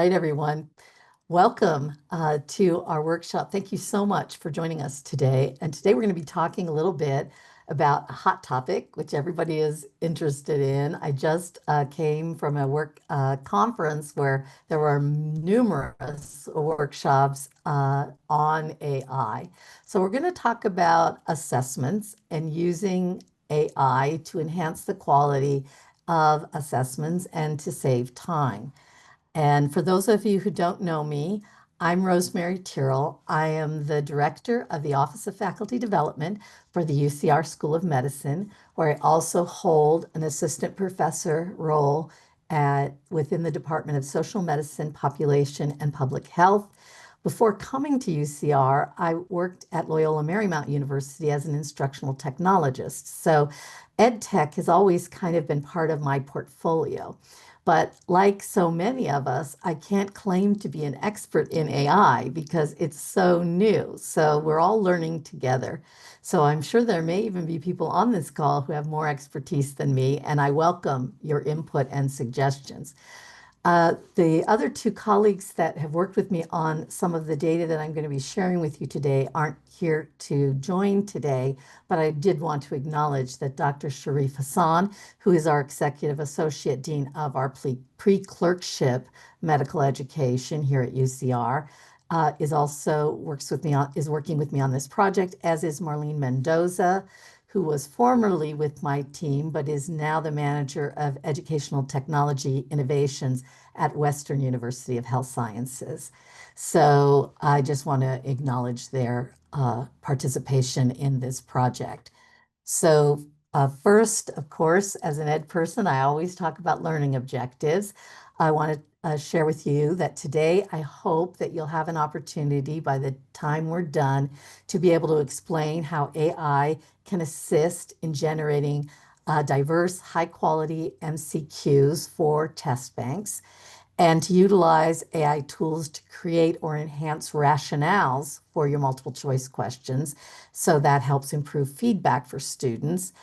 right, everyone. Welcome to our workshop. Thank you so much for joining us today. And today we're going to be talking a little bit about a hot topic, which everybody is interested in. I just came from a work conference where there were numerous workshops on AI. So we're going to talk about assessments and using AI to enhance the quality of assessments and to save time. And for those of you who don't know me, I'm Rosemary Tyrrell. I am the director of the Office of Faculty Development for the UCR School of Medicine, where I also hold an assistant professor role within the Department of Social Medicine, Population, and Public Health. Before coming to UCR, I worked at Loyola Marymount University as an instructional technologist. So ed tech has always kind of been part of my portfolio. But like so many of us, I can't claim to be an expert in AI because it's so new. So we're all learning together. So I'm sure there may even be people on this call who have more expertise than me, and I welcome your input and suggestions. The other two colleagues that have worked with me on some of the data that I'm going to be sharing with you today aren't here to join today, but I did want to acknowledge that Dr. Sharif Hassan, who is our Executive Associate Dean of our pre-clerkship medical education here at UCR, is working with me on this project, as is Marlene Mendoza, who was formerly with my team, but is now the manager of educational technology innovations at Western University of Health Sciences. So I just want to acknowledge their participation in this project. So first, of course, as an ed person, I always talk about learning objectives. I want to share with you that today I hope that you'll have an opportunity by the time we're done to be able to explain how AI can assist in generating diverse, high-quality MCQs for test banks, and to utilize AI tools to create or enhance rationales for your multiple choice questions. So that helps improve feedback for students.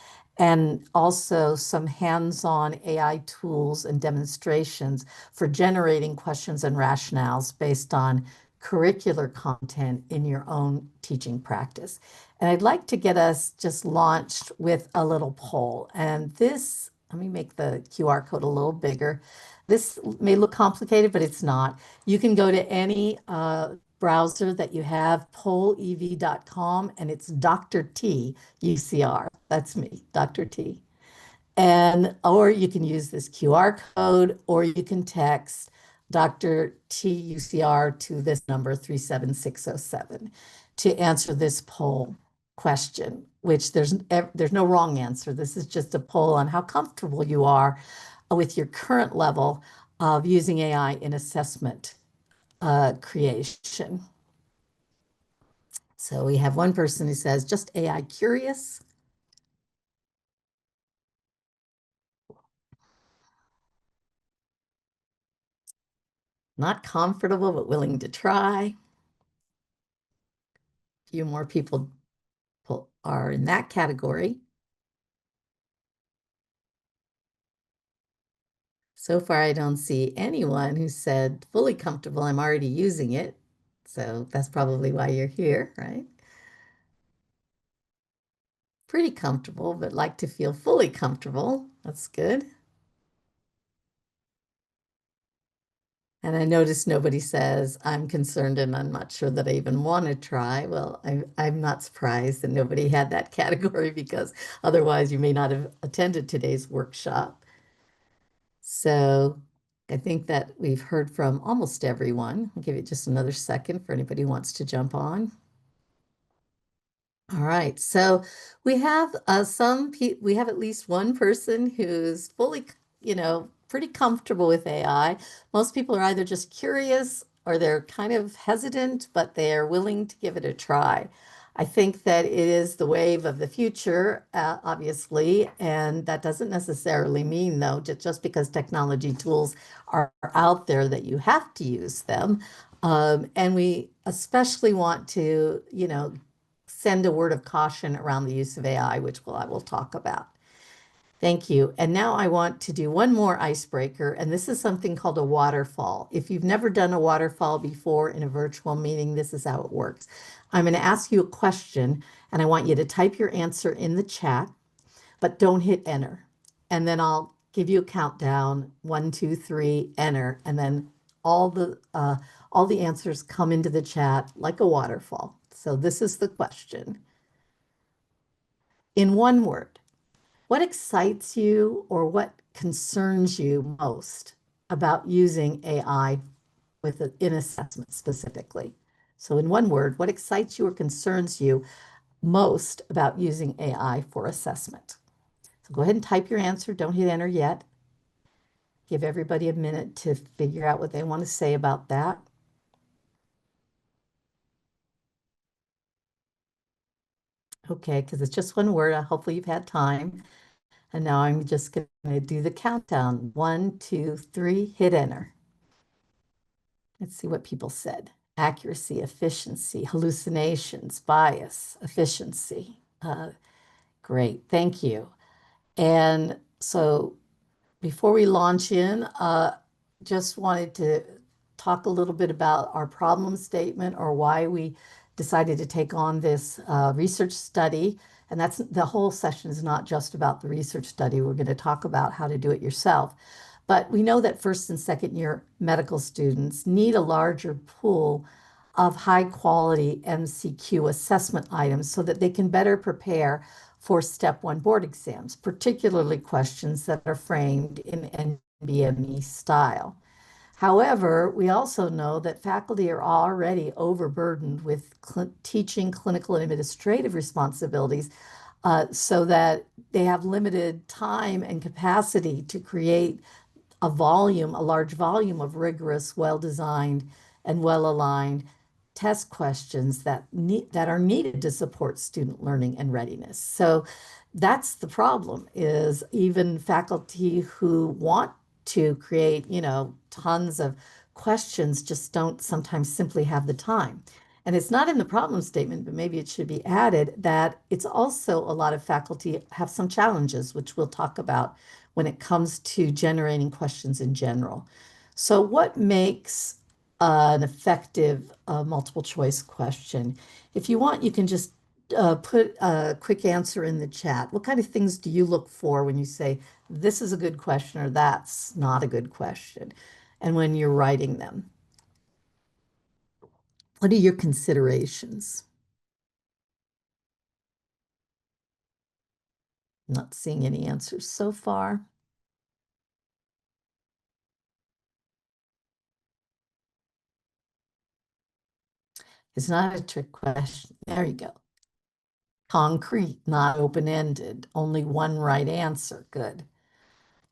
And also some hands-on AI tools and demonstrations for generating questions and rationales based on curricular content in your own teaching practice. And I'd like to get us just launched with a little poll. And this, let me make the QR code a little bigger. This may look complicated, but it's not. You can go to any browser that you have, pollev.com, and it's Dr. T UCR. That's me, Dr. T. Or you can use this QR code, or you can text Dr. T UCR to this number 37607 to answer this poll question, which there's no wrong answer. This is just a poll on how comfortable you are with your current level of using AI in assessment creation. So we have one person who says, just AI curious. Not comfortable, but willing to try. A few more people are in that category. So far, I don't see anyone who said fully comfortable. I'm already using it. So that's probably why you're here, right? Pretty comfortable, but like to feel fully comfortable. That's good. And I noticed nobody says, I'm concerned and I'm not sure that I even want to try. Well, I'm not surprised that nobody had that category because otherwise you may not have attended today's workshop. So I think that we've heard from almost everyone. I'll give it just another second for anybody who wants to jump on. All right, so we have we have at least one person who's fully, pretty comfortable with AI. Most people are either just curious or they're kind of hesitant, but they're willing to give it a try. I think that it is the wave of the future, obviously, and that doesn't necessarily mean, though, just because technology tools are out there that you have to use them. And we especially want to, send a word of caution around the use of AI, which I will talk about. Thank you. And now I want to do one more icebreaker, and this is something called a waterfall. If you've never done a waterfall before in a virtual meeting, this is how it works. I'm going to ask you a question, and I want you to type your answer in the chat, but don't hit enter. And then I'll give you a countdown, 1, 2, 3, enter, and then all the uh, all the answers come into the chat like a waterfall. So this is the question. In one word, what excites you or what concerns you most about using AI in assessment specifically? So in one word, what excites you or concerns you most about using AI for assessment? So go ahead and type your answer. Don't hit enter yet. Give everybody a minute to figure out what they want to say about that. Okay, because it's just one word. Hopefully you've had time. And now I'm just going to do the countdown. 1, 2, 3, hit enter. Let's see what people said. Accuracy, efficiency, hallucinations, bias, efficiency. Great, thank you. And so before we launch in, just wanted to talk a little bit about our problem statement or why we decided to take on this research study. And that's the whole session is not just about the research study. We're going to talk about how to do it yourself. But we know that first and second year medical students need a larger pool of high quality MCQ assessment items so that they can better prepare for step one board exams, particularly questions that are framed in NBME style. However, we also know that faculty are already overburdened with teaching clinical and administrative responsibilities, so that they have limited time and capacity to create a large volume of rigorous, well-designed, and well-aligned test questions that are needed to support student learning and readiness. So that's the problem, is even faculty who want to create, tons of questions just don't sometimes simply have the time. And it's not in the problem statement, but maybe it should be added that it's also a lot of faculty have some challenges, which we'll talk about when it comes to generating questions in general. So what makes an effective multiple choice question? If you want, you can just put a quick answer in the chat. What kind of things do you look for when you say, this is a good question or that's not a good question? And when you're writing them, what are your considerations? Not seeing any answers so far. It's not a trick question. There you go. Concrete, not open-ended, only one right answer. Good.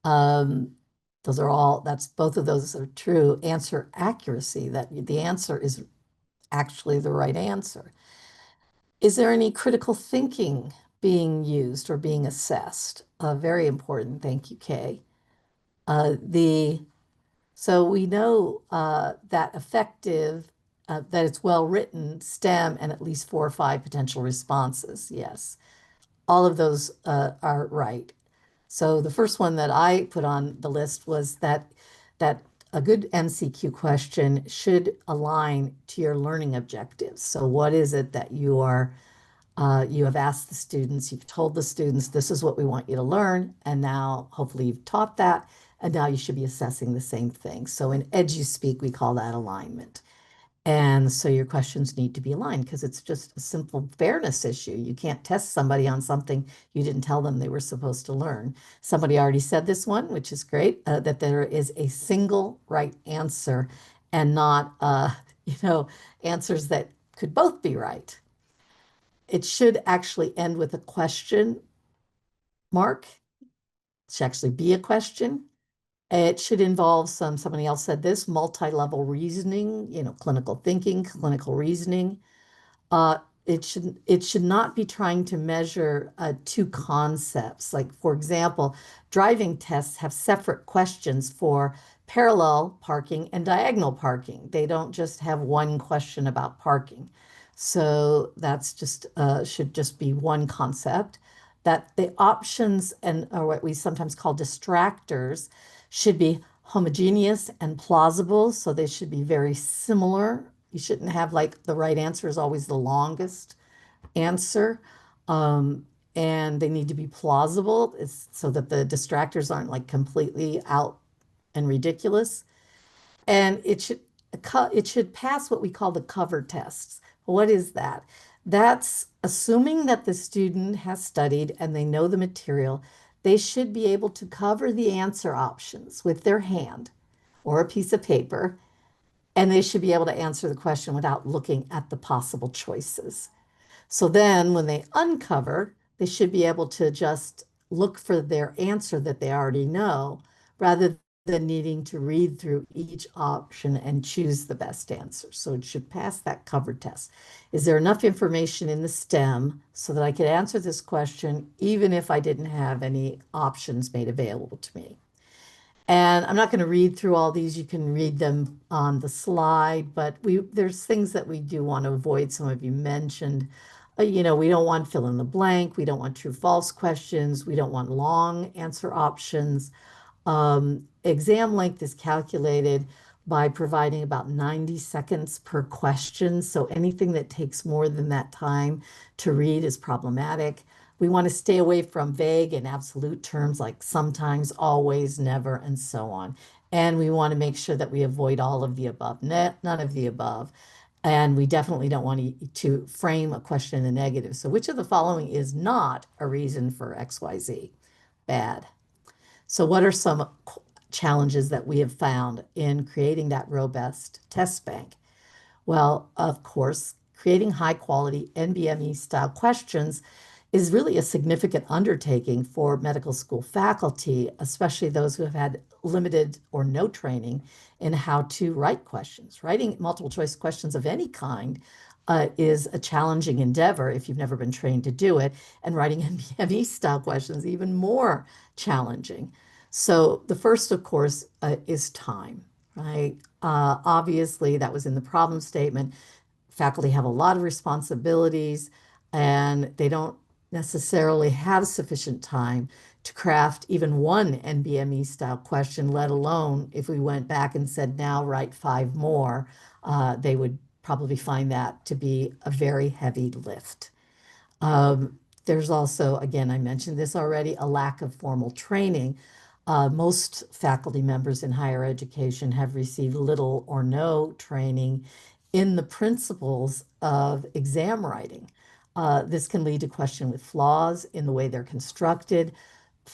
Um, both of those are true. Answer accuracy, that the answer is actually the right answer. Is there any critical thinking being used or being assessed? Very important. Thank you, Kay. So we know that it's well written, STEM, and at least 4 or 5 potential responses. Yes, all of those are right. So the first one that I put on the list was that a good MCQ question should align to your learning objectives. So what is it that you have asked the students, you've told the students, this is what we want you to learn, and now hopefully you've taught that, and now you should be assessing the same thing. So in EduSpeak, we call that alignment. And so your questions need to be aligned because it's just a simple fairness issue. You can't test somebody on something you didn't tell them they were supposed to learn. Somebody already said this one, which is great, that there is a single right answer and not, answers that could both be right. It should actually end with a question mark. It should actually be a question. It should involve somebody else said this, multi-level reasoning, clinical thinking, clinical reasoning. It should not be trying to measure two concepts. Like, for example, driving tests have separate questions for parallel parking and diagonal parking. They don't just have one question about parking. So that's just should just be one concept. that the options or what we sometimes call distractors should be homogeneous and plausible. So they should be very similar. You shouldn't have like the right answer is always the longest answer. Um, and they need to be plausible so that the distractors aren't like completely out and ridiculous. And it should pass what we call the cover tests. What is that? That's assuming that the student has studied and they know the material. They should be able to cover the answer options with their hand or a piece of paper, and they should be able to answer the question without looking at the possible choices. So then when they uncover, they should be able to just look for their answer that they already know rather than needing to read through each option and choose the best answer. So it should pass that cover test. Is there enough information in the STEM so that I could answer this question even if I didn't have any options made available to me? And I'm not going to read through all these. You can read them on the slide, but there's things that we do want to avoid. Some of you mentioned, we don't want fill in the blank. We don't want true false questions. We don't want long answer options. Exam length is calculated by providing about 90 seconds per question. So anything that takes more than that time to read is problematic. We want to stay away from vague and absolute terms like sometimes, always, never, and so on. And we want to make sure that we avoid all of the above, none of the above. And we definitely don't want to frame a question in the negative. So which of the following is not a reason for XYZ? Bad. So what are some challenges that we have found in creating that robust test bank? Well, of course, creating high quality NBME style questions is really a significant undertaking for medical school faculty, especially those who have had limited or no training in how to write questions. Writing multiple choice questions of any kind is a challenging endeavor if you've never been trained to do it, and writing NBME style questions even more challenging. So the first, of course, is time, right? Obviously, that was in the problem statement. Faculty have a lot of responsibilities and they don't necessarily have sufficient time to craft even one NBME style question, let alone if we went back and said, now write 5 more, they would probably find that to be a very heavy lift. There's also, again, I mentioned this already, a lack of formal training. Most faculty members in higher education have received little or no training in the principles of exam writing. This can lead to question with flaws in the way they're constructed,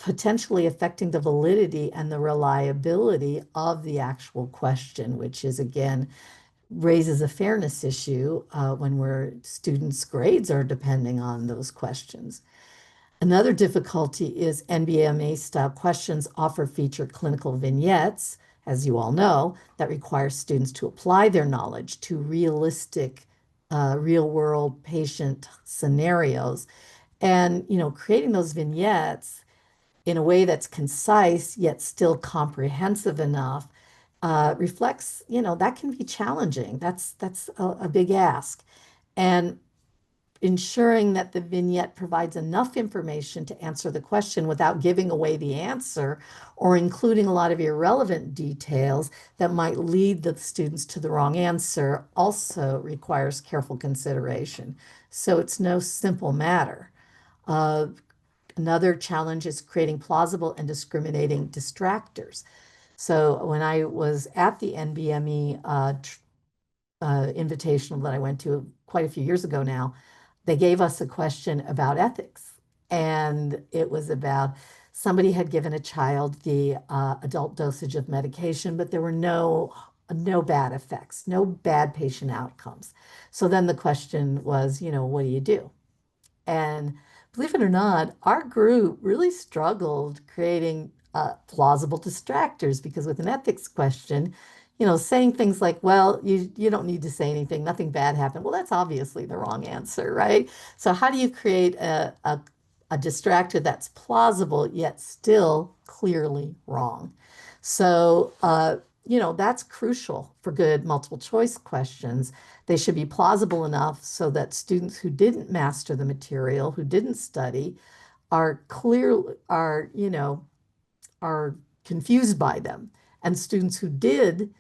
potentially affecting the validity and the reliability of the actual question, which is, again, raises a fairness issue when students' grades are depending on those questions. Another difficulty is NBMA style questions often feature clinical vignettes, as you all know, that require students to apply their knowledge to realistic, real world patient scenarios. And, creating those vignettes in a way that's concise yet still comprehensive enough reflects, that can be challenging. That's a big ask. And ensuring that the vignette provides enough information to answer the question without giving away the answer or including a lot of irrelevant details that might lead the students to the wrong answer also requires careful consideration. So it's no simple matter. Another challenge is creating plausible and discriminating distractors. So when I was at the NBME invitational that I went to quite a few years ago now, they gave us a question about ethics. And it was about somebody had given a child the adult dosage of medication, but there were no bad effects, no bad patient outcomes. So then the question was, what do you do? And believe it or not, our group really struggled creating plausible distractors because with an ethics question, saying things like, well, you don't need to say anything, nothing bad happened. Well, that's obviously the wrong answer, right? So how do you create a distractor that's plausible yet still clearly wrong? So, that's crucial for good multiple choice questions. They should be plausible enough so that students who didn't master the material, who didn't study, are clear, are, are confused by them. And students who did,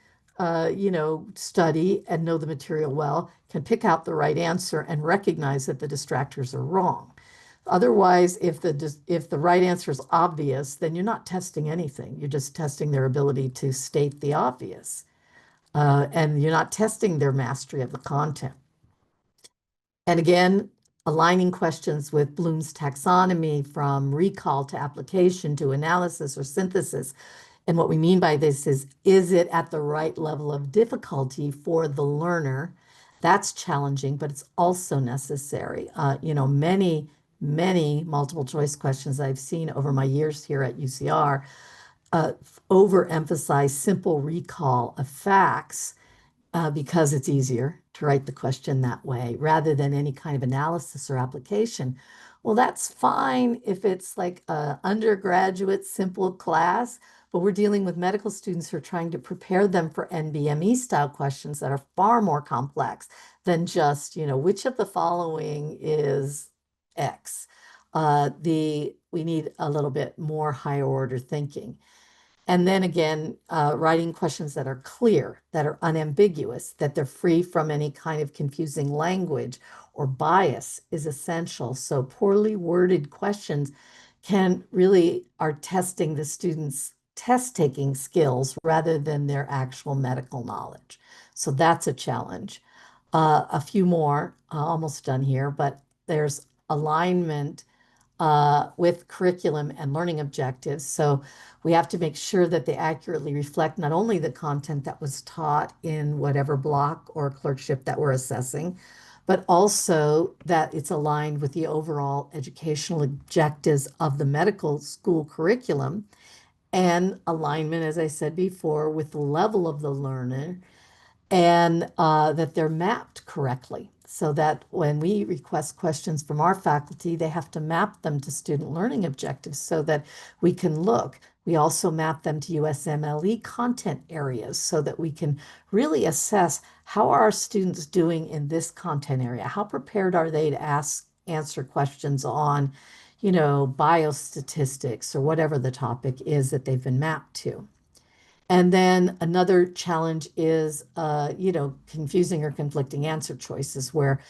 study and know the material well can pick out the right answer and recognize that the distractors are wrong. Otherwise, if the right answer is obvious, then you're not testing anything. You're just testing their ability to state the obvious. And you're not testing their mastery of the content. And again, aligning questions with Bloom's taxonomy from recall to application to analysis or synthesis. And what we mean by this is it at the right level of difficulty for the learner? That's challenging, but it's also necessary. Many multiple choice questions I've seen over my years here at UCR uh, overemphasize simple recall of facts because it's easier to write the question that way rather than any kind of analysis or application. Well, that's fine if it's like an undergraduate simple class, but we're dealing with medical students who are trying to prepare them for NBME style questions that are far more complex than just, which of the following is X. We need a little bit more higher order thinking. And then again, writing questions that are clear, that are unambiguous, that they're free from any kind of confusing language or bias is essential. So poorly worded questions can really are testing the students' test taking skills rather than their actual medical knowledge. So that's a challenge. A few more, almost done here, but there's alignment with curriculum and learning objectives. So we have to make sure that they accurately reflect not only the content that was taught in whatever block or clerkship that we're assessing, but also that it's aligned with the overall educational objectives of the medical school curriculum and alignment, as I said before, with the level of the learner and that they're mapped correctly so that when we request questions from our faculty, they have to map them to student learning objectives so that we can look. We also map them to USMLE content areas so that we can really assess how are our students doing in this content area? How prepared are they to answer questions on, biostatistics or whatever the topic is that they've been mapped to. And then another challenge is, confusing or conflicting answer choices where,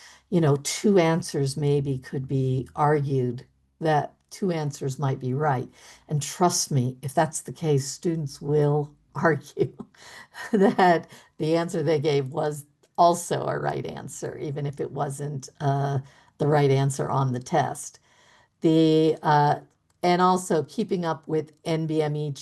two answers maybe could be argued that two answers might be right. And trust me, if that's the case, students will argue that the answer they gave was also a right answer, even if it wasn't the right answer on the test. The and also keeping up with NBME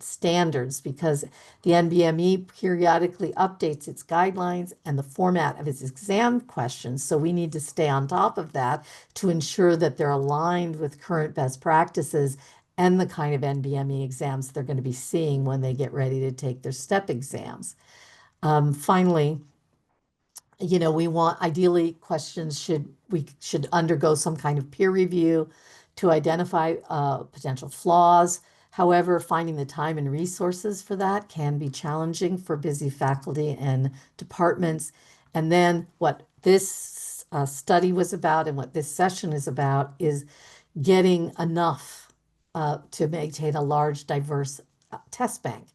standards because the NBME periodically updates its guidelines and the format of its exam questions. So we need to stay on top of that to ensure that they're aligned with current best practices and the kind of NBME exams they're going to be seeing when they get ready to take their step exams. Finally, we want ideally we should undergo some kind of peer review to identify potential flaws. However, finding the time and resources for that can be challenging for busy faculty and departments. And then what this study was about and what this session is about is getting enough to maintain a large, diverse test bank.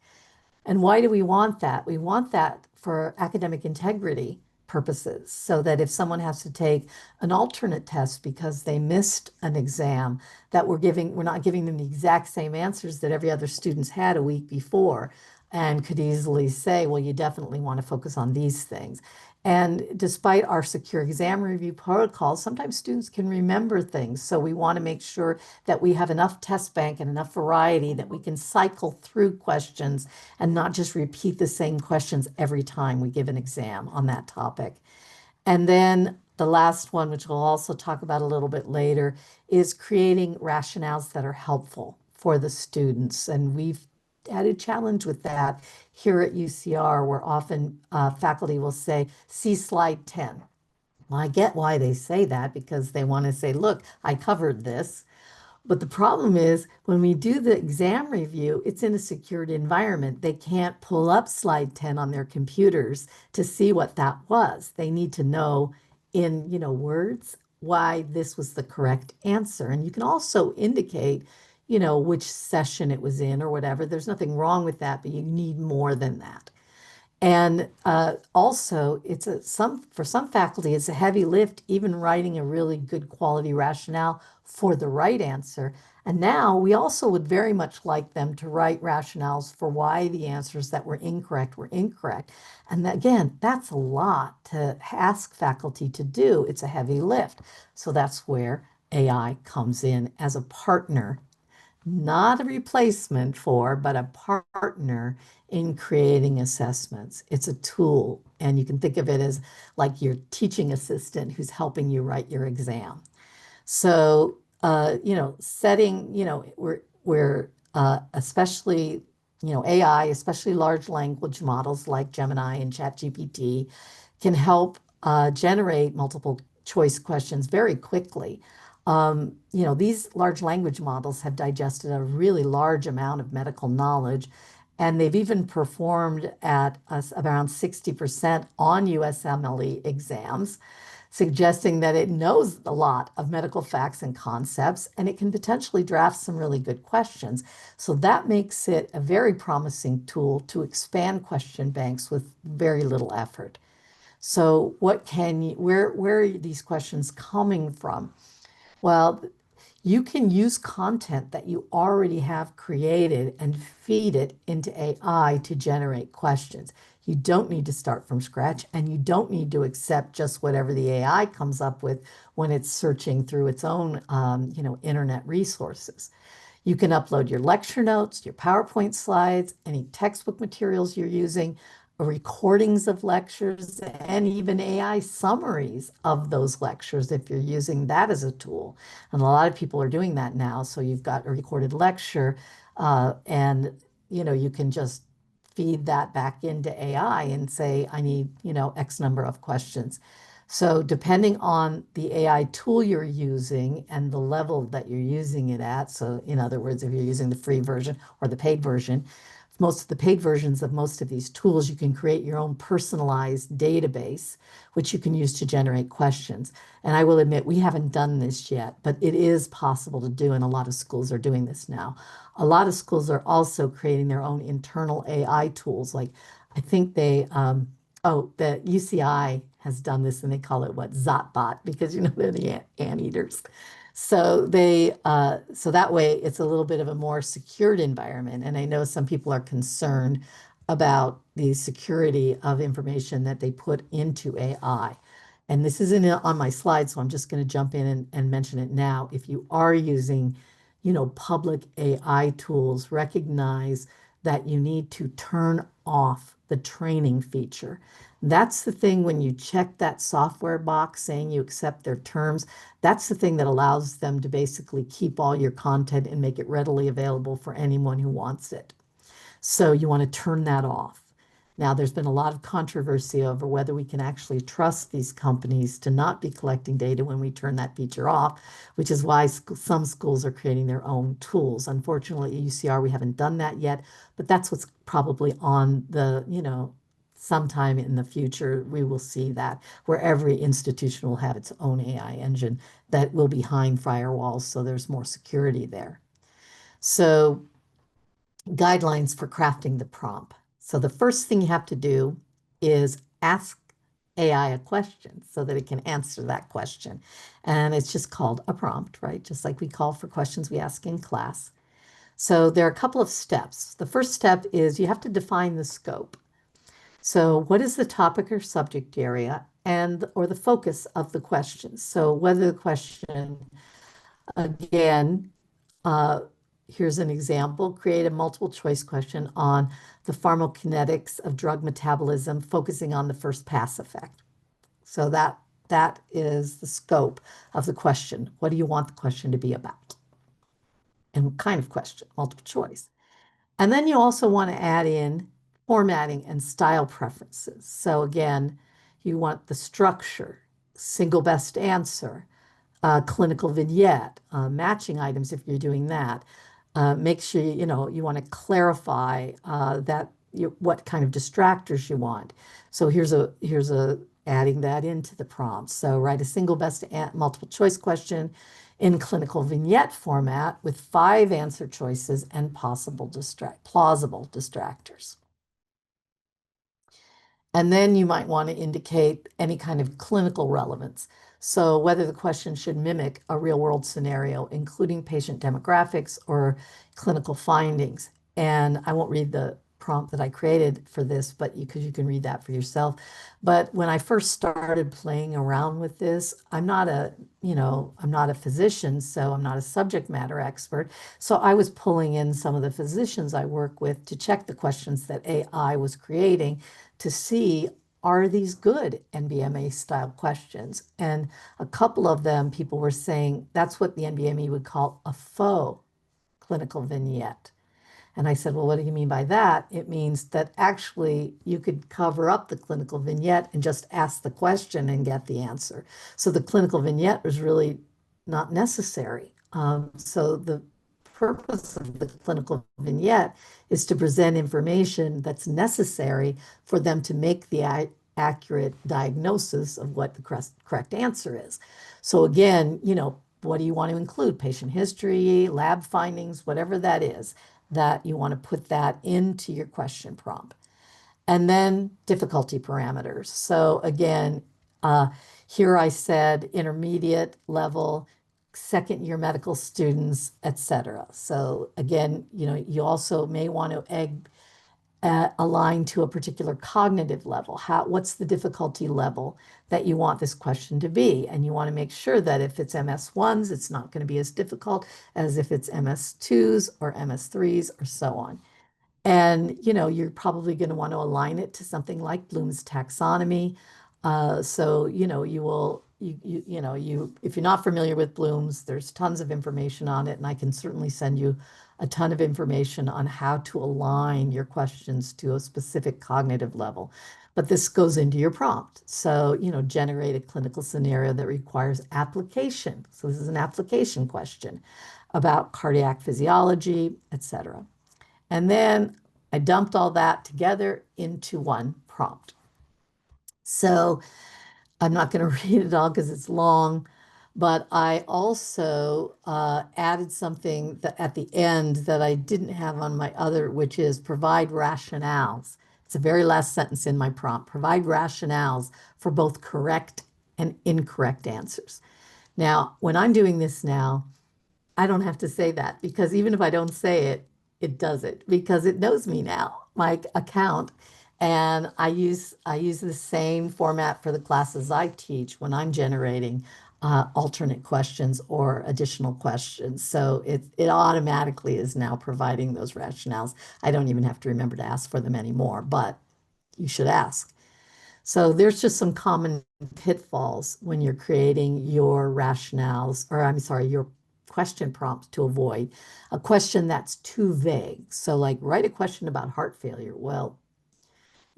And why do we want that? We want that for academic integrity purposes, so that if someone has to take an alternate test because they missed an exam, that we're not giving them the exact same answers that every other student's had a week before, and could easily say, well, you definitely want to focus on these things. And despite our secure exam review protocols, sometimes students can remember things. So we want to make sure that we have enough test bank and enough variety that we can cycle through questions and not just repeat the same questions every time we give an exam on that topic. And then the last one, which we'll also talk about a little bit later, is creating rationales that are helpful for the students. And we've had a challenge with that here at UCR, where often faculty will say, see slide 10. Well, I get why they say that because they want to say, look, I covered this. But the problem is when we do the exam review, it's in a secured environment. They can't pull up slide 10 on their computers to see what that was. They need to know in, words why this was the correct answer. And you can also indicate, which session it was in or whatever. There's nothing wrong with that, but you need more than that. And also, for some faculty, it's a heavy lift, even writing a really good quality rationale for the right answer. And now we also would very much like them to write rationales for why the answers that were incorrect. And again, that's a lot to ask faculty to do. It's a heavy lift. So that's where AI comes in as a partner, not a replacement for, but a partner in creating assessments. It's a tool, and you can think of it as like your teaching assistant who's helping you write your exam. So, setting, we're especially, AI, especially large language models like Gemini and ChatGPT, can help generate multiple choice questions very quickly. These large language models have digested a really large amount of medical knowledge, and they've even performed at around 60% on USMLE exams, suggesting that it knows a lot of medical facts and concepts, and it can potentially draft some really good questions. So that makes it a very promising tool to expand question banks with very little effort. So where are these questions coming from? Well, you can use content that you already have created and feed it into AI to generate questions. You don't need to start from scratch, and you don't need to accept just whatever the AI comes up with when it's searching through its own, internet resources. You can upload your lecture notes, your PowerPoint slides, any textbook materials you're using, recordings of lectures, and even AI summaries of those lectures if you're using that as a tool. And a lot of people are doing that now. So you've got a recorded lecture, and you can just feed that back into AI and say, I need, X number of questions. So depending on the AI tool you're using and the level that you're using it at, so in other words, if you're using the free version or the paid version, most of the paid versions of most of these tools, you can create your own personalized database, which you can use to generate questions. And I will admit, we haven't done this yet, but it is possible to do, and a lot of schools are doing this now. A lot of schools are also creating their own internal AI tools. Like I think the UCI has done this, and they call it what, Zotbot, because they're the anteaters. So that way it's a little bit of a more secured environment. And I know some people are concerned about the security of information that they put into AI. And this isn't on my slide, so I'm just going to jump in and mention it now. If you are using, public AI tools, recognize that you need to turn off the training feature. That's the thing when you check that software box saying you accept their terms, that's the thing that allows them to basically keep all your content and make it readily available for anyone who wants it. So you want to turn that off. Now, there's been a lot of controversy over whether we can actually trust these companies to not be collecting data when we turn that feature off, which is why some schools are creating their own tools. Unfortunately, at UCR, we haven't done that yet, but that's what's probably on the, sometime in the future, we will see that where every institution will have its own AI engine that will be behind firewalls, so there's more security there. So guidelines for crafting the prompt. So the first thing you have to do is ask AI a question so that it can answer that question. And it's just called a prompt, right? Just like we call for questions we ask in class. So there are a couple of steps. The first step is you have to define the scope. So what is the topic or subject area or the focus of the question? So whether the question, again, here's an example, create a multiple choice question on the pharmacokinetics of drug metabolism, focusing on the first pass effect. So that is the scope of the question. What do you want the question to be about? And what kind of question? Multiple choice. And then you also want to add in formatting and style preferences. So again, you want the structure, single best answer, clinical vignette, matching items if you're doing that. Make sure you want to clarify what kind of distractors you want. So here's a adding that into the prompt. So write a single best multiple choice question in clinical vignette format with 5 answer choices and plausible distractors. And then you might want to indicate any kind of clinical relevance. So whether the question should mimic a real world scenario, including patient demographics or clinical findings. And I won't read the prompt that I created for this, but because you can read that for yourself. But when I first started playing around with this, I'm not a physician, so I'm not a subject matter expert. So I was pulling in some of the physicians I work with to check the questions that AI was creating to see, are these good NBMA style questions? And a couple of them, people were saying that's what the NBME would call a faux clinical vignette. And I said, well, what do you mean by that? It means that actually you could cover up the clinical vignette and just ask the question and get the answer. So the clinical vignette was really not necessary. So the purpose of the clinical vignette is to present information that's necessary for them to make the accurate diagnosis of what the correct answer is. So again, what do you want to include? Patient history, lab findings, whatever that is, that you want to put that into your question prompt. And then difficulty parameters. So again, here I said intermediate level, second year medical students, etc. So again, you also may want to align to a particular cognitive level. What's the difficulty level that you want this question to be? And you want to make sure that if it's MS1s, it's not going to be as difficult as if it's MS2s or MS3s or so on. And, you're probably going to want to align it to something like Bloom's taxonomy. So, if you're not familiar with Bloom's, there's tons of information on it, and I can certainly send you a ton of information on how to align your questions to a specific cognitive level. But this goes into your prompt. So, generate a clinical scenario that requires application. So this is an application question about cardiac physiology, etc. And then I dumped all that together into one prompt. So I'm not going to read it all because it's long, but I also added something that at the end that I didn't have on my other, which is provide rationales. It's the very last sentence in my prompt. Provide rationales for both correct and incorrect answers. Now, when I'm doing this now, I don't have to say that because even if I don't say it, it does it because it knows me now, my account. And I use the same format for the classes I teach when I'm generating alternate questions or additional questions. So it automatically is now providing those rationales. I don't even have to remember to ask for them anymore, but you should ask. So there's just some common pitfalls when you're creating your rationales, or I'm sorry, your question prompts to avoid a question that's too vague. So like write a question about heart failure. Well,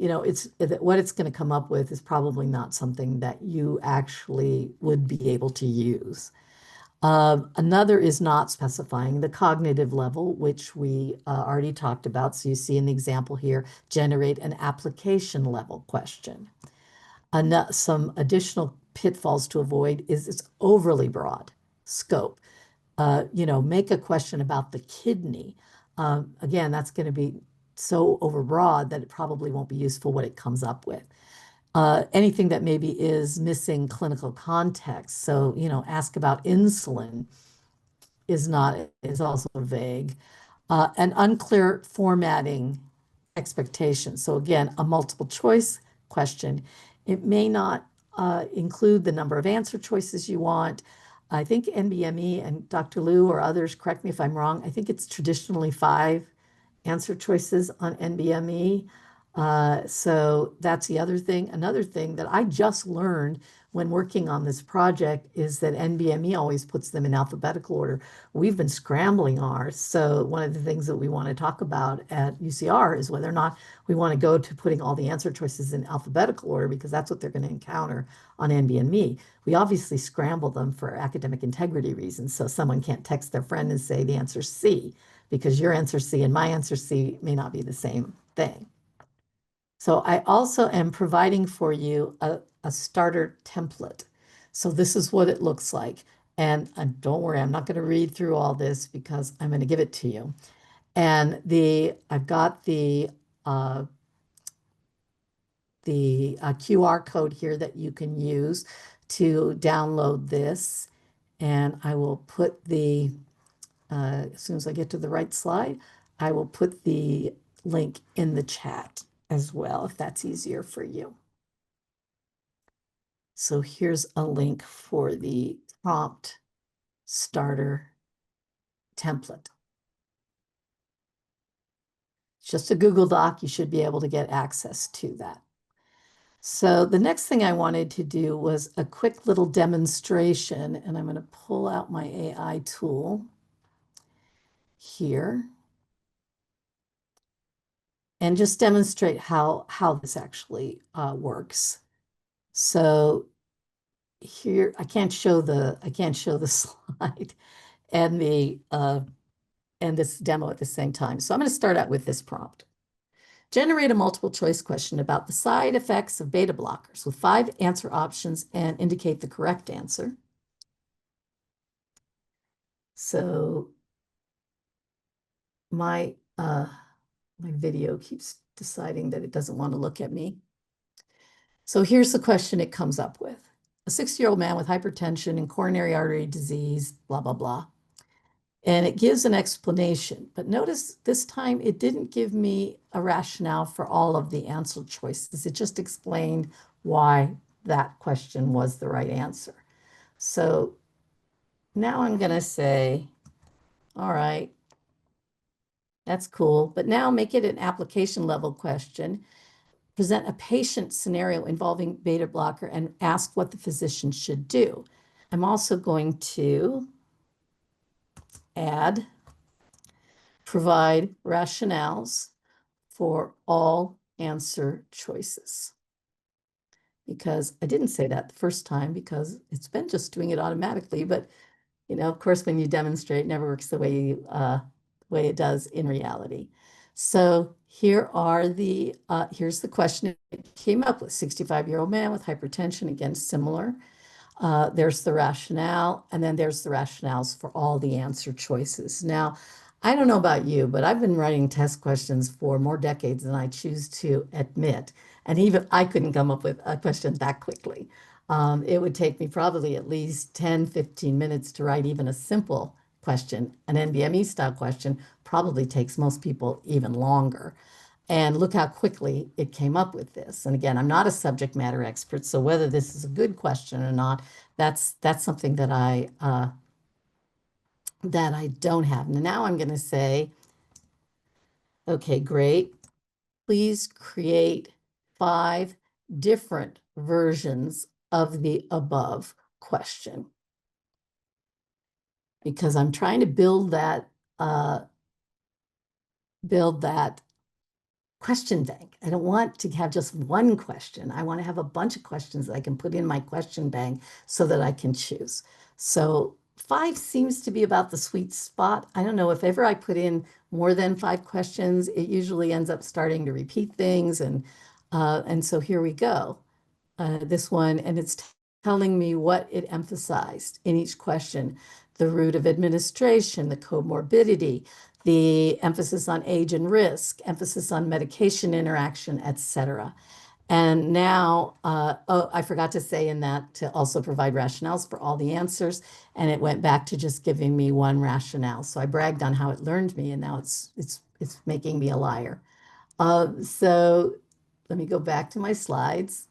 what it's going to come up with is probably not something that you actually would be able to use. Another is not specifying the cognitive level, which we already talked about. So you see in the example here, generate an application level question. Some additional pitfalls to avoid is its overly broad scope. Make a question about the kidney. Again, that's going to be so overbroad that it probably won't be useful what it comes up with. Anything that maybe is missing clinical context. So, ask about insulin is also vague. An unclear formatting expectation. So again, a multiple choice question. It may not include the number of answer choices you want. I think NBME and Dr. Liu or others, correct me if I'm wrong, I think it's traditionally 5 answer choices on NBME. So that's the other thing. Another thing that I just learned when working on this project is that NBME always puts them in alphabetical order. We've been scrambling ours. So one of the things that we want to talk about at UCR is whether or not we want to go to putting all the answer choices in alphabetical order because that's what they're going to encounter on NBME. We obviously scramble them for academic integrity reasons. So someone can't text their friend and say the answer C because your answer C and my answer C may not be the same thing. So I also am providing for you a a starter template. So this is what it looks like. And don't worry, I'm not going to read through all this because I'm going to give it to you. And I've got the QR code here that you can use to download this. And I will put as soon as I get to the right slide, I will put the link in the chat as well, if that's easier for you. So here's a link for the prompt starter template. It's just a Google Doc. You should be able to get access to that. So the next thing I wanted to do was a quick little demonstration, and I'm going to pull out my AI tool here and just demonstrate how this actually works. So here I can't show the slide and this demo at the same time. So I'm going to start out with this prompt. Generate a multiple choice question about the side effects of beta blockers with 5 answer options and indicate the correct answer. So my video keeps deciding that it doesn't want to look at me. So here's the question it comes up with. A 60-year-old man with hypertension and coronary artery disease, blah, blah, blah. And it gives an explanation. But notice this time it didn't give me a rationale for all of the answer choices. It just explained why that question was the right answer. So now I'm going to say, all right, that's cool. But now make it an application level question. Present a patient scenario involving beta blocker and ask what the physician should do. I'm also going to provide rationales for all answer choices. Because I didn't say that the first time because it's been just doing it automatically. But, of course, when you demonstrate, it never works the way it does in reality. So here's the question it came up with. 65-year-old man with hypertension, again, similar. There's the rationale, and then there's the rationales for all the answer choices. Now, I don't know about you, but I've been writing test questions for more decades than I choose to admit. And even I couldn't come up with a question that quickly. It would take me probably at least 10, 15 minutes to write even a simple question. An NBME style question probably takes most people even longer. And look how quickly it came up with this. And again, I'm not a subject matter expert, so whether this is a good question or not, that's something that I don't have. Now I'm going to say, okay, great. Please create 5 different versions of the above question. Because I'm trying to build that question bank. I don't want to have just one question. I want to have a bunch of questions that I can put in my question bank so that I can choose. So 5 seems to be about the sweet spot. I don't know, if ever I put in more than 5 questions, it usually ends up starting to repeat things. And so here we go. This one, and it's telling me what it emphasized in each question: the route of administration, the comorbidity, the emphasis on age and risk, emphasis on medication interaction, etc. And now, I forgot to say in that to also provide rationales for all the answers, and it went back to just giving me one rationale. So I bragged on how it learned me, and now it's making me a liar. So let me go back to my slides.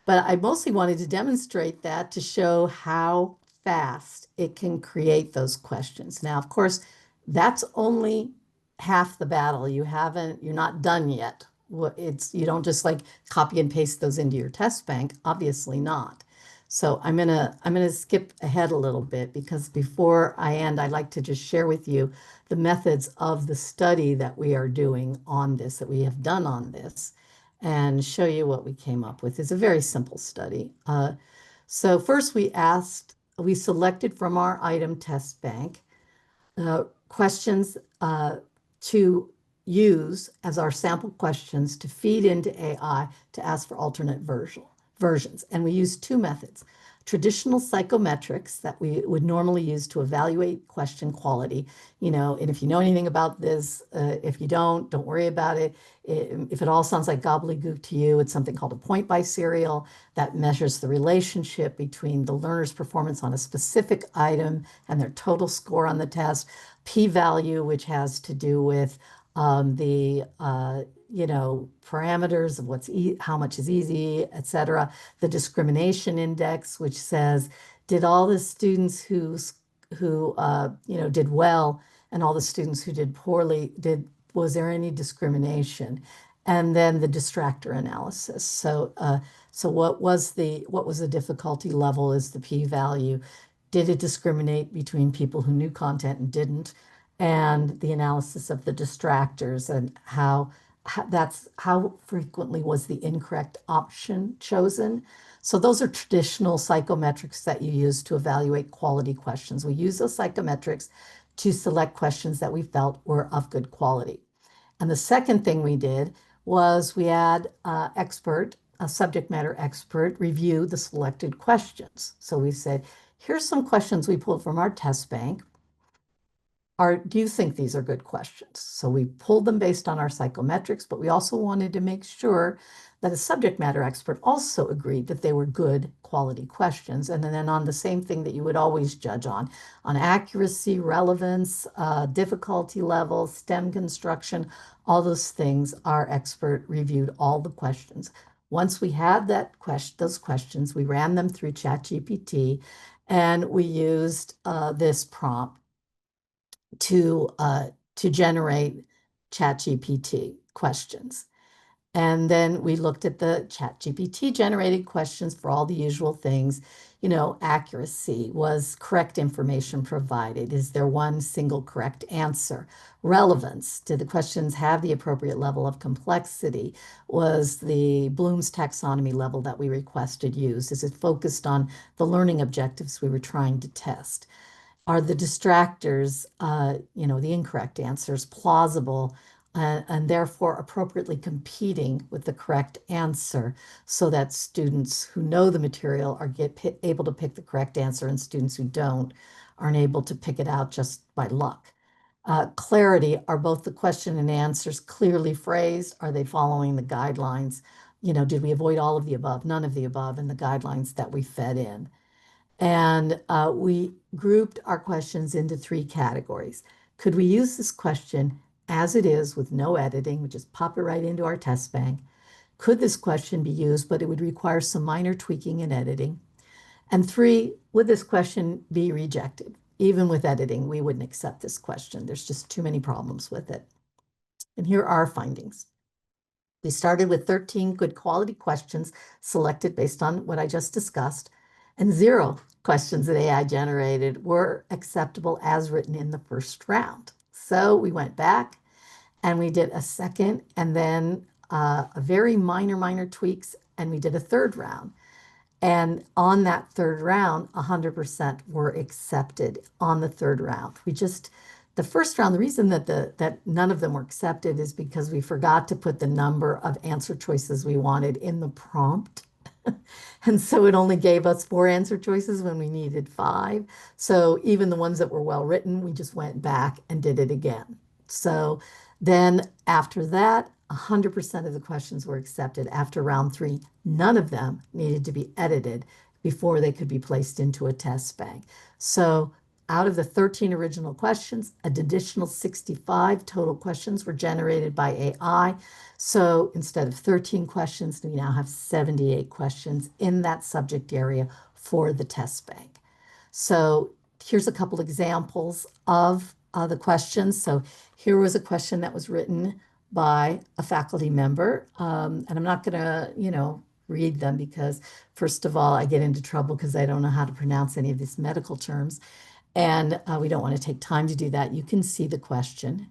But I mostly wanted to demonstrate that to show how fast it can create those questions. Now, of course, that's only half the battle. You're not done yet. You don't just like copy and paste those into your test bank, obviously not. So I'm gonna skip ahead a little bit because before I end, I'd like to just share with you the methods of the study that we are doing on this, that we have done on this, and show you what we came up with. It's a very simple study. So first we selected from our item test bank questions to use as our sample questions to feed into AI to ask for alternate versions. And we use two methods. Traditional psychometrics that we would normally use to evaluate question quality, and if you know anything about this, if you don't worry about it. If it all sounds like gobbledygook to you, it's something called a point by serial that measures the relationship between the learner's performance on a specific item and their total score on the test. P-value, which has to do with the parameters of how much is easy, etc. The discrimination index, which says, did all the students who did well and all the students who did poorly, was there any discrimination? And then the distractor analysis. So what was the difficulty level is the p-value. Did it discriminate between people who knew content and didn't? And the analysis of the distractors and how frequently was the incorrect option chosen. So those are traditional psychometrics that you use to evaluate quality questions. We use those psychometrics to select questions that we felt were of good quality. And the second thing we did was we had a subject matter expert, review the selected questions. So we said, here's some questions we pulled from our test bank. Do you think these are good questions? So we pulled them based on our psychometrics, but we also wanted to make sure that a subject matter expert also agreed that they were good quality questions. And then on the same thing that you would always judge on accuracy, relevance, difficulty level, STEM construction, all those things, our expert reviewed all the questions. Once we had those questions, we ran them through ChatGPT and we used this prompt to generate ChatGPT questions. And then we looked at the ChatGPT generated questions for all the usual things. Accuracy, was correct information provided? Is there one single correct answer? Relevance, did the questions have the appropriate level of complexity? Was the Bloom's taxonomy level that we requested used? Is it focused on the learning objectives we were trying to test? Are the distractors, the incorrect answers, plausible and therefore appropriately competing with the correct answer so that students who know the material are able to pick the correct answer and students who don't aren't able to pick it out just by luck? Clarity, are both the question and answers clearly phrased? Are they following the guidelines? Did we avoid all of the above, none of the above in the guidelines that we fed in? And we grouped our questions into three categories. Could we use this question as it is with no editing? We just pop it right into our test bank. Could this question be used, but it would require some minor tweaking and editing? And three, would this question be rejected? Even with editing, we wouldn't accept this question. There's just too many problems with it. And here are our findings. We started with 13 good quality questions selected based on what I just discussed, and 0 questions that AI generated were acceptable as written in the first round. So we went back and we did a second and then a very minor tweaks, and we did a third round. And on that third round, 100% were accepted on the third round. The first round, the reason that none of them were accepted is because we forgot to put the number of answer choices we wanted in the prompt. And so it only gave us 4 answer choices when we needed 5. So even the ones that were well written, we just went back and did it again. So then after that, 100% of the questions were accepted. After round 3, none of them needed to be edited before they could be placed into a test bank. So out of the 13 original questions, an additional 65 total questions were generated by AI. So instead of 13 questions, we now have 78 questions in that subject area for the test bank. So here's a couple examples of the questions. So here was a question that was written by a faculty member. And I'm not going to, read them because, first of all, I get into trouble because I don't know how to pronounce any of these medical terms. And we don't want to take time to do that. You can see the question.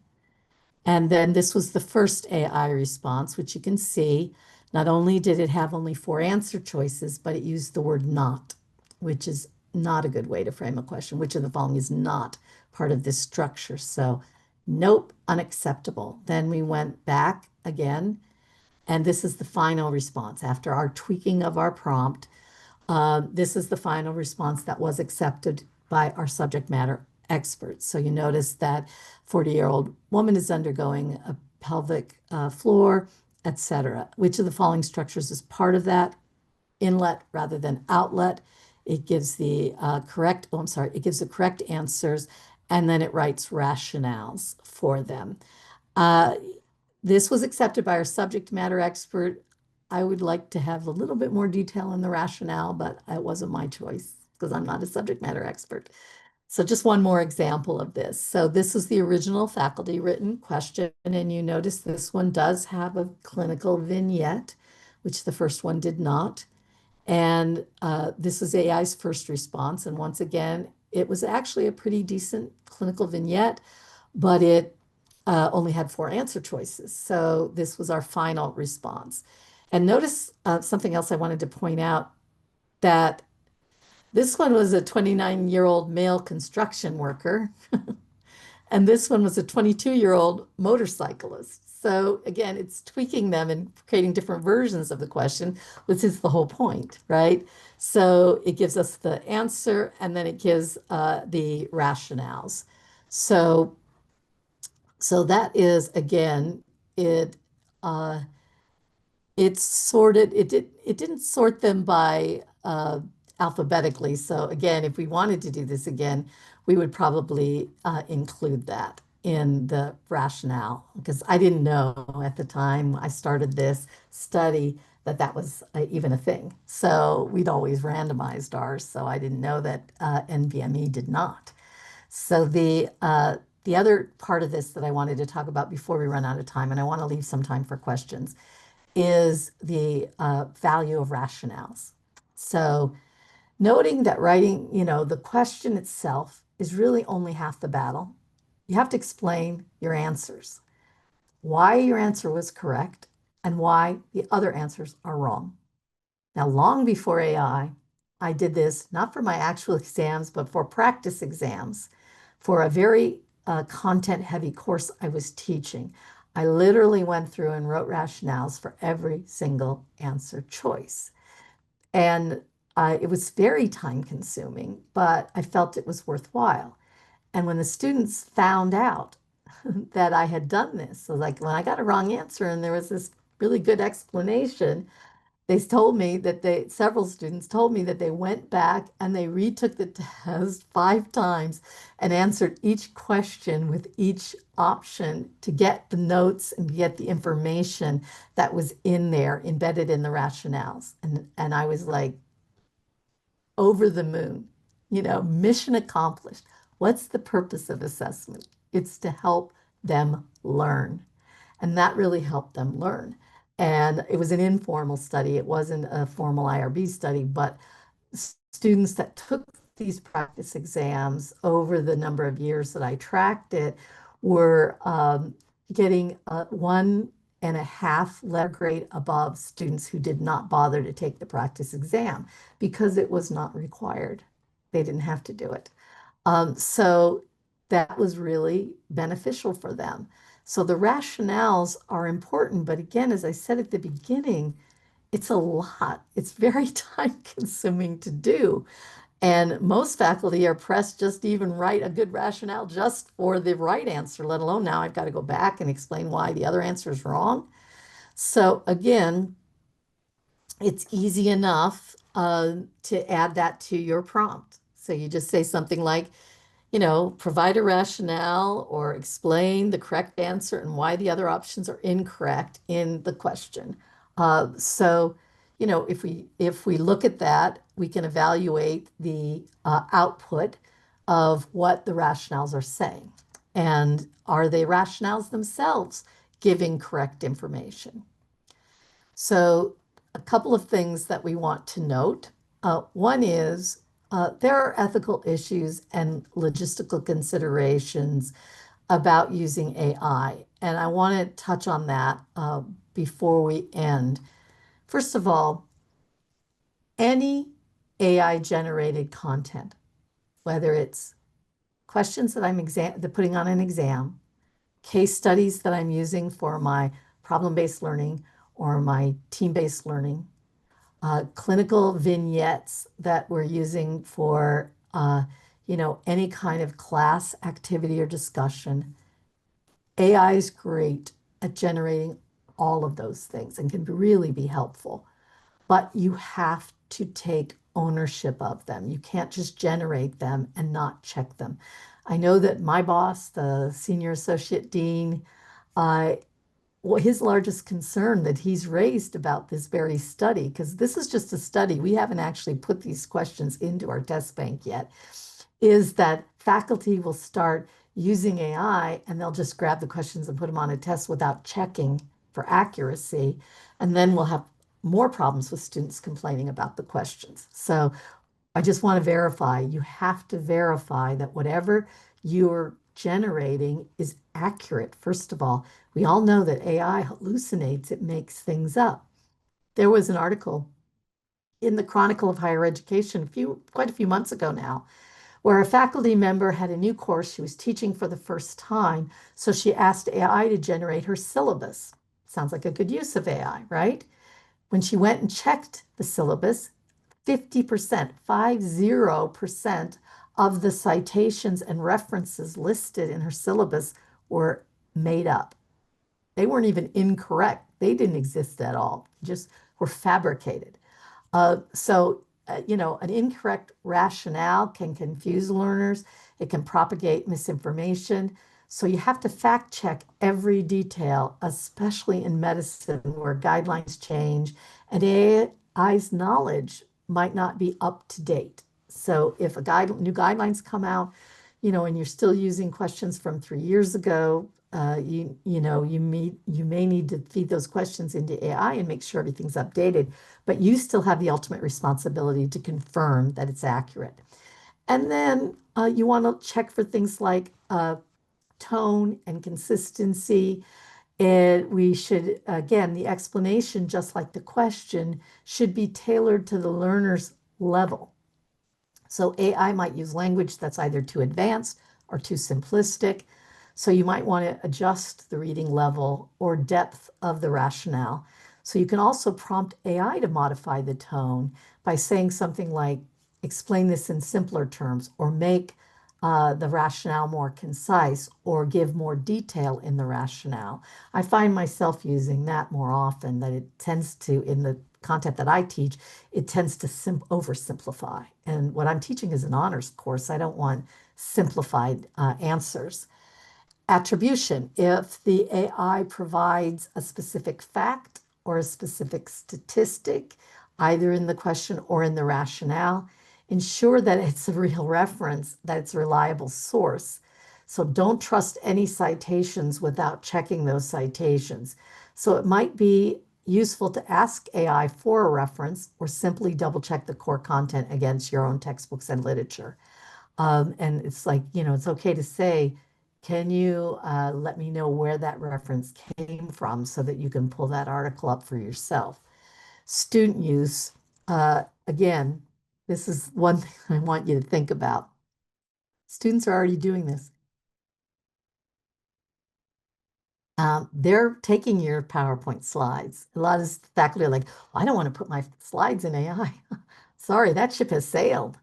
And then this was the first AI response, which you can see. Not only did it have only 4 answer choices, but it used the word not, which is not a good way to frame a question. Which of the following is not part of this structure? So Nope, unacceptable. Then we went back again, and this is the final response. After our tweaking of our prompt, this is the final response that was accepted by our subject matter experts. So you notice that 40-year-old woman is undergoing a pelvic floor, etc. Which of the following structures is part of that? Inlet rather than outlet. It gives the it gives the correct answers, and then it writes rationales for them. Uh, this was accepted by our subject matter expert. I would like to have a little bit more detail in the rationale, but it wasn't my choice because I'm not a subject matter expert. So just one more example of this. So this is the original faculty written question, and you notice this one does have a clinical vignette, which the first one did not. And this is AI's first response. And once again, it was actually a pretty decent clinical vignette, but it only had 4 answer choices. So this was our final response. And notice something else I wanted to point out, that this one was a 29-year-old male construction worker, and this one was a 22-year-old motorcyclist. So again, it's tweaking them and creating different versions of the question, which is the whole point, right? So it gives us the answer, and then it gives the rationales. So that is, again, it it's sorted. It didn't sort them by alphabetically. So again, if we wanted to do this again, we would probably include that in the rationale, because I didn't know at the time I started this study that that was even a thing. So we'd always randomized ours, so I didn't know that NVMe did not. So the other part of this that I wanted to talk about before we run out of time, and I want to leave some time for questions, is the value of rationales. So noting that writing, the question itself is really only half the battle. You have to explain your answers, why your answer was correct, and why the other answers are wrong. Now, long before AI, I did this not for my actual exams, but for practice exams for a very content-heavy course I was teaching. I literally went through and wrote rationales for every single answer choice. And it was very time-consuming, but I felt it was worthwhile. And when the students found out that I had done this, so like when I got a wrong answer and there was this really good explanation, they told me that several students told me that they went back and they retook the test 5 times and answered each question with each option to get the notes and get the information that was in there, embedded in the rationales. And I was like, over the moon, mission accomplished. What's the purpose of assessment? It's to help them learn. And that really helped them learn. And it was an informal study. It wasn't a formal IRB study, but students that took these practice exams over the number of years that I tracked it were getting a 1.5 letter grade above students who did not bother to take the practice exam because it was not required. They didn't have to do it. So that was really beneficial for them. So the rationales are important, but again, as I said at the beginning, it's a lot. It's very time consuming to do. And most faculty are pressed just to even write a good rationale just for the right answer, let alone now I've got to go back and explain why the other answer is wrong. So again, it's easy enough to add that to your prompt. So you just say something like, provide a rationale or explain the correct answer and why the other options are incorrect in the question. So, if we look at that, we can evaluate the output of what the rationales are saying. And are they rationales themselves giving correct information? So a couple of things that we want to note. One is there are ethical issues and logistical considerations about using AI, and I want to touch on that before we end. First of all, any AI-generated content, whether it's questions that I'm putting on an exam, case studies that I'm using for my problem-based learning or my team-based learning, clinical vignettes that we're using for, any kind of class activity or discussion. AI is great at generating all of those things and can really be helpful, but you have to take ownership of them. You can't just generate them and not check them. I know that my boss, the senior associate dean, uh, well, his largest concern that he's raised about this very study, because this is just a study, we haven't actually put these questions into our test bank yet, is that faculty will start using AI and they'll just grab the questions and put them on a test without checking for accuracy. And then we'll have more problems with students complaining about the questions. So I just want to verify, you have to verify that whatever you're generating is accurate. First of all, we all know that AI hallucinates, it makes things up. There was an article in the Chronicle of Higher Education quite a few months ago now, where a faculty member had a new course she was teaching for the first time, so she asked AI to generate her syllabus. Sounds like a good use of AI, right? When she went and checked the syllabus, 50%, 50% of the citations and references listed in her syllabus were made up. They weren't even incorrect. They didn't exist at all, just were fabricated. An incorrect rationale can confuse learners. It can propagate misinformation. So you have to fact check every detail, especially in medicine where guidelines change and AI's knowledge might not be up to date. So if new guidelines come out, and you're still using questions from 3 years ago, you may need to feed those questions into AI and make sure everything's updated, but you still have the ultimate responsibility to confirm that it's accurate. And then you want to check for things like tone and consistency. And we should, again, the explanation, just like the question, should be tailored to the learner's level. So AI might use language that's either too advanced or too simplistic. So you might want to adjust the reading level or depth of the rationale. So you can also prompt AI to modify the tone by saying something like, explain this in simpler terms, or make the rationale more concise, or give more detail in the rationale. I find myself using that more often, that it tends to, in the content that I teach, it tends to oversimplify. And what I'm teaching is an honors course. I don't want simplified answers. Attribution. If the AI provides a specific fact or a specific statistic, either in the question or in the rationale, ensure that it's a real reference, that it's a reliable source. So don't trust any citations without checking those citations. So it might be useful to ask AI for a reference or simply double check the core content against your own textbooks and literature. And it's like, it's okay to say, can you let me know where that reference came from so that you can pull that article up for yourself? Student use, again, this is one thing I want you to think about. Students are already doing this. They're taking your PowerPoint slides. A lot of faculty are like, well, I don't want to put my slides in AI. Sorry, that ship has sailed.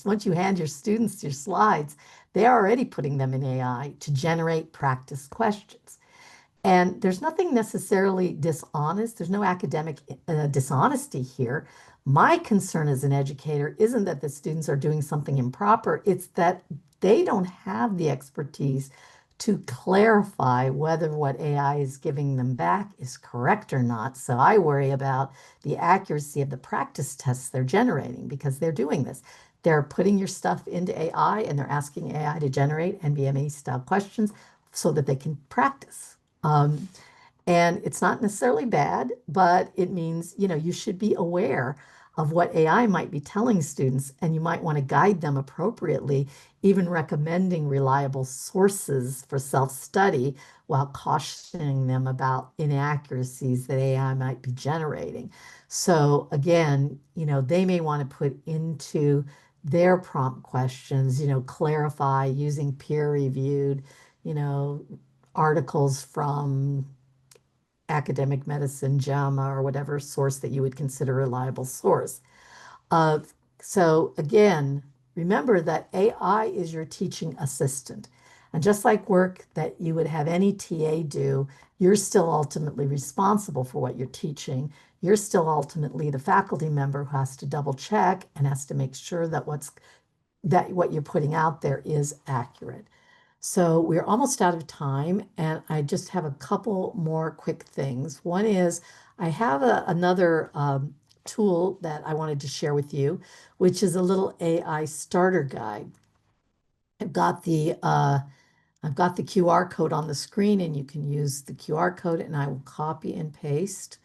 Once you hand your students your slides, they're already putting them in AI to generate practice questions. And there's nothing necessarily dishonest. There's no academic dishonesty here. My concern as an educator isn't that the students are doing something improper. It's that they don't have the expertise to clarify whether what AI is giving them back is correct or not. So I worry about the accuracy of the practice tests they're generating because they're doing this. They're putting your stuff into AI and they're asking AI to generate NBME style questions so that they can practice. And it's not necessarily bad, but it means, you should be aware of what AI might be telling students, and you might want to guide them appropriately, even recommending reliable sources for self-study while cautioning them about inaccuracies that AI might be generating. So again, they may want to put into their prompt questions, clarify using peer-reviewed, articles from Academic Medicine, JAMA, or whatever source that you would consider a reliable source. Uh, so again, remember that AI is your teaching assistant. And just like work that you would have any TA do, you're still ultimately responsible for what you're teaching. You're still ultimately the faculty member who has to double check and has to make sure that what you're putting out there is accurate. So we're almost out of time, and I just have a couple more quick things. One is I have another tool that I wanted to share with you, which is a little AI starter guide. I've got the uh, I've got the QR code on the screen, and you can use the QR code, and I will copy and paste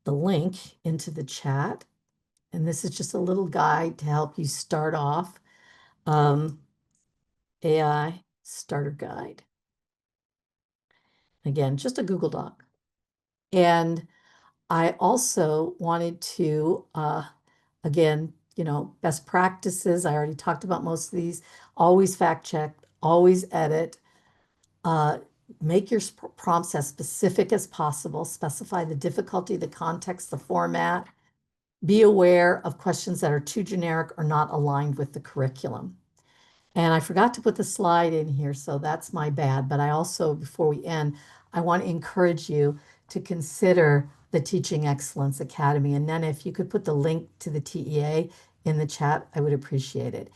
the link into the chat. And this is just a little guide to help you start off. AI starter guide. Again, just a Google Doc. And I also wanted to, again, best practices. I already talked about most of these. Always fact check, always edit. Uh, make your prompts as specific as possible. Specify the difficulty, the context, the format. Be aware of questions that are too generic or not aligned with the curriculum. And I forgot to put the slide in here, so that's my bad. But I also, before we end, I want to encourage you to consider the Teaching Excellence Academy. And then if you could put the link to the TEA in the chat, I would appreciate it.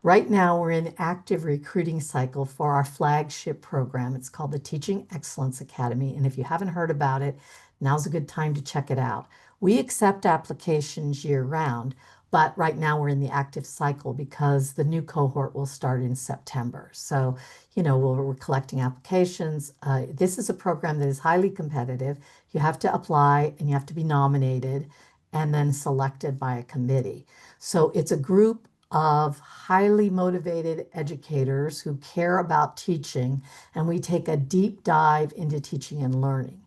Right now, we're in active recruiting cycle for our flagship program. It's called the Teaching Excellence Academy. And if you haven't heard about it, now's a good time to check it out. We accept applications year round, but right now we're in the active cycle because the new cohort will start in September. So, we're collecting applications. This is a program that is highly competitive. You have to apply and you have to be nominated and then selected by a committee. So it's a group of highly motivated educators who care about teaching, and we take a deep dive into teaching and learning.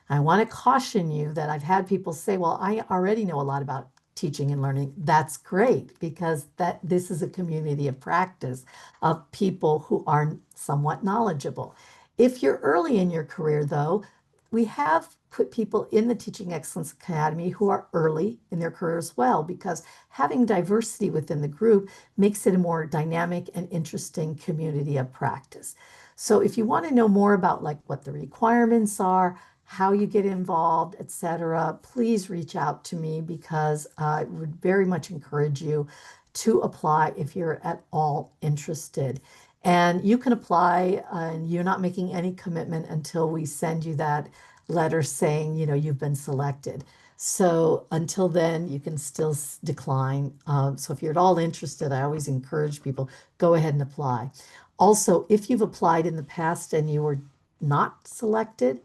I want to caution you that I've had people say, well, I already know a lot about teaching and learning. That's great because this is a community of practice of people who are somewhat knowledgeable. If you're early in your career, though, we have put people in the Teaching Excellence Academy who are early in their career as well, because having diversity within the group makes it a more dynamic and interesting community of practice. So if you want to know more about like what the requirements are, how you get involved, etc., please reach out to me because I would very much encourage you to apply if you're at all interested. And you can apply, and you're not making any commitment until we send you that letter saying, you've been selected. So until then, you can still decline. So if you're at all interested, I always encourage people, go ahead and apply. Also, if you've applied in the past and you were not selected,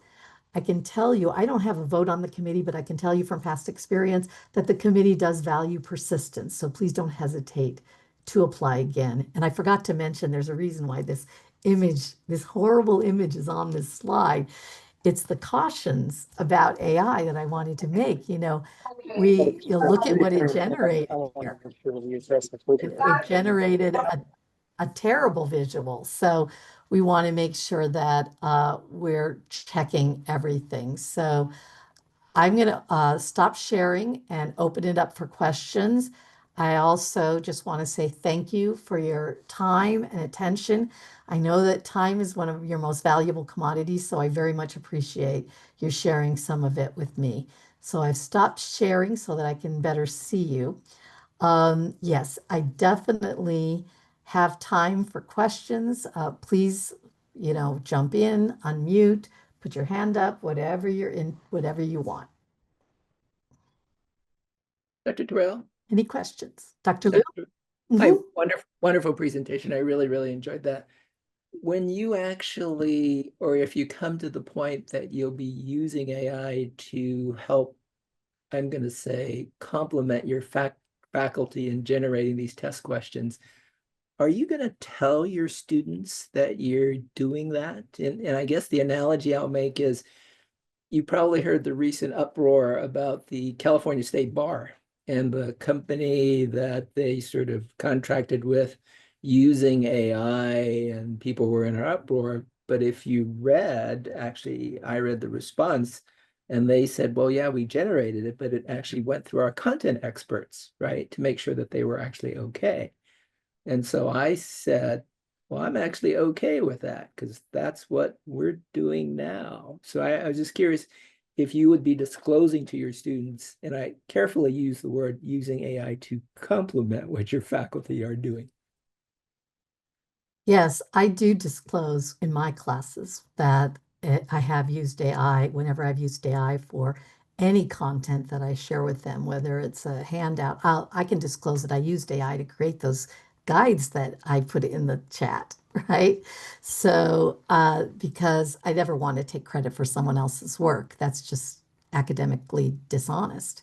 I can tell you, I don't have a vote on the committee, but I can tell you from past experience that the committee does value persistence. So please don't hesitate to apply again. And I forgot to mention, there's a reason why this horrible image is on this slide. It's the cautions about AI that I wanted to make. You'll look at what it generated here. It generated a terrible visual. So we want to make sure that we're checking everything. So I'm going to stop sharing and open it up for questions. I also just want to say thank you for your time and attention. I know that time is one of your most valuable commodities, so I very much appreciate you sharing some of it with me. So I've stopped sharing so that I can better see you. Yes, I definitely have time for questions. Please, jump in, unmute, put your hand up, whatever you want. Dr. Terrell? Any questions? Dr. Liu? Hi, wonderful presentation. I really, really enjoyed that. When you actually, or if you come to the point that you'll be using AI to help, I'm going to say, complement your faculty in generating these test questions, are you going to tell your students that you're doing that? And I guess the analogy I'll make is you probably heard the recent uproar about the California State Bar and the company that they sort of contracted with using AI, and people were in an uproar. But if you read, actually, I read the response and they said, well, yeah, we generated it, but it actually went through our content experts, right, to make sure that they were actually okay. And so I said, well, I'm actually okay with that because that's what we're doing now. So I was just curious if you would be disclosing to your students, and I carefully use the word using AI to complement what your faculty are doing. Yes, I do disclose in my classes that I have used AI whenever I've used AI for any content that I share with them, whether it's a handout. I can disclose that I used AI to create those guides that I put in the chat, right? So, because I never want to take credit for someone else's work, that's just academically dishonest.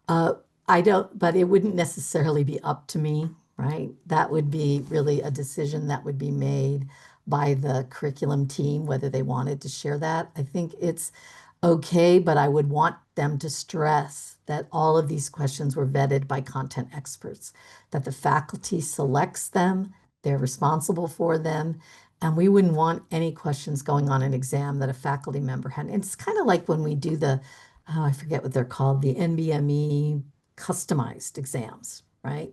Uh, I don't, but it wouldn't necessarily be up to me, right? That would be really a decision that would be made by the curriculum team, whether they wanted to share that. I think it's okay, but I would want them to stress that all of these questions were vetted by content experts, that the faculty selects them, they're responsible for them, and we wouldn't want any questions going on an exam that a faculty member had. And it's kind of like when we do the oh, I forget what they're called, the NBME customized exams, right?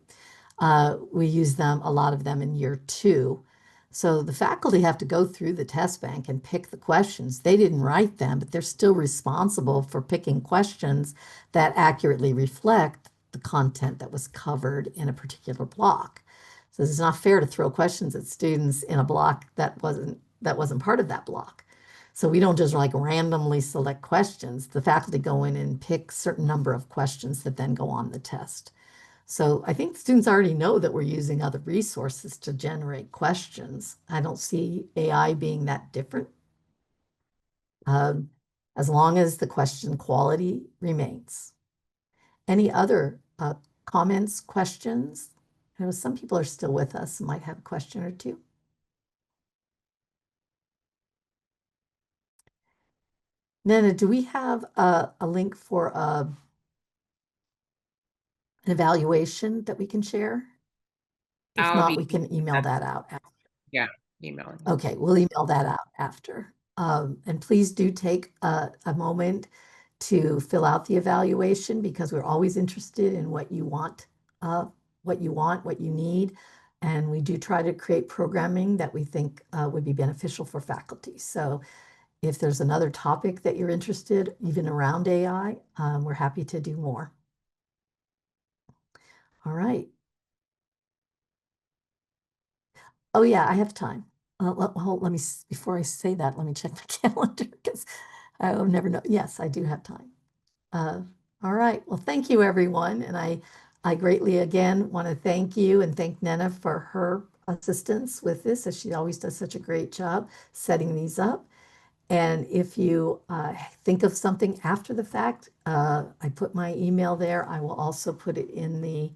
We use them, a lot of them in year 2. So the faculty have to go through the test bank and pick the questions. They didn't write them, but they're still responsible for picking questions that accurately reflect the content that was covered in a particular block. So it's not fair to throw questions at students in a block that wasn't part of that block. So we don't just like randomly select questions. The faculty go in and pick certain number of questions that then go on the test. So I think students already know that we're using other resources to generate questions. I don't see AI being that different. Um, as long as the question quality remains. Any other comments, questions? I know some people are still with us, might have a question or two. Nana, do we have a link for an evaluation that we can share? If I'll not, be, we can email that out. yeah, emailing. Okay, we'll email that out after. And please do take a moment to fill out the evaluation because we're always interested in what you want, what you need. And we do try to create programming that we think would be beneficial for faculty. So if there's another topic that you're interested, even around AI, we're happy to do more. All right. Oh yeah, I have time. Let me, before I say that, let me check my calendar because I'll never know. Yes, I do have time. Uh, all right. Well, thank you, everyone. And I greatly again want to thank you and thank Nena for her assistance with this, as she always does such a great job setting these up. And if you think of something after the fact, I put my email there. I will also put it in the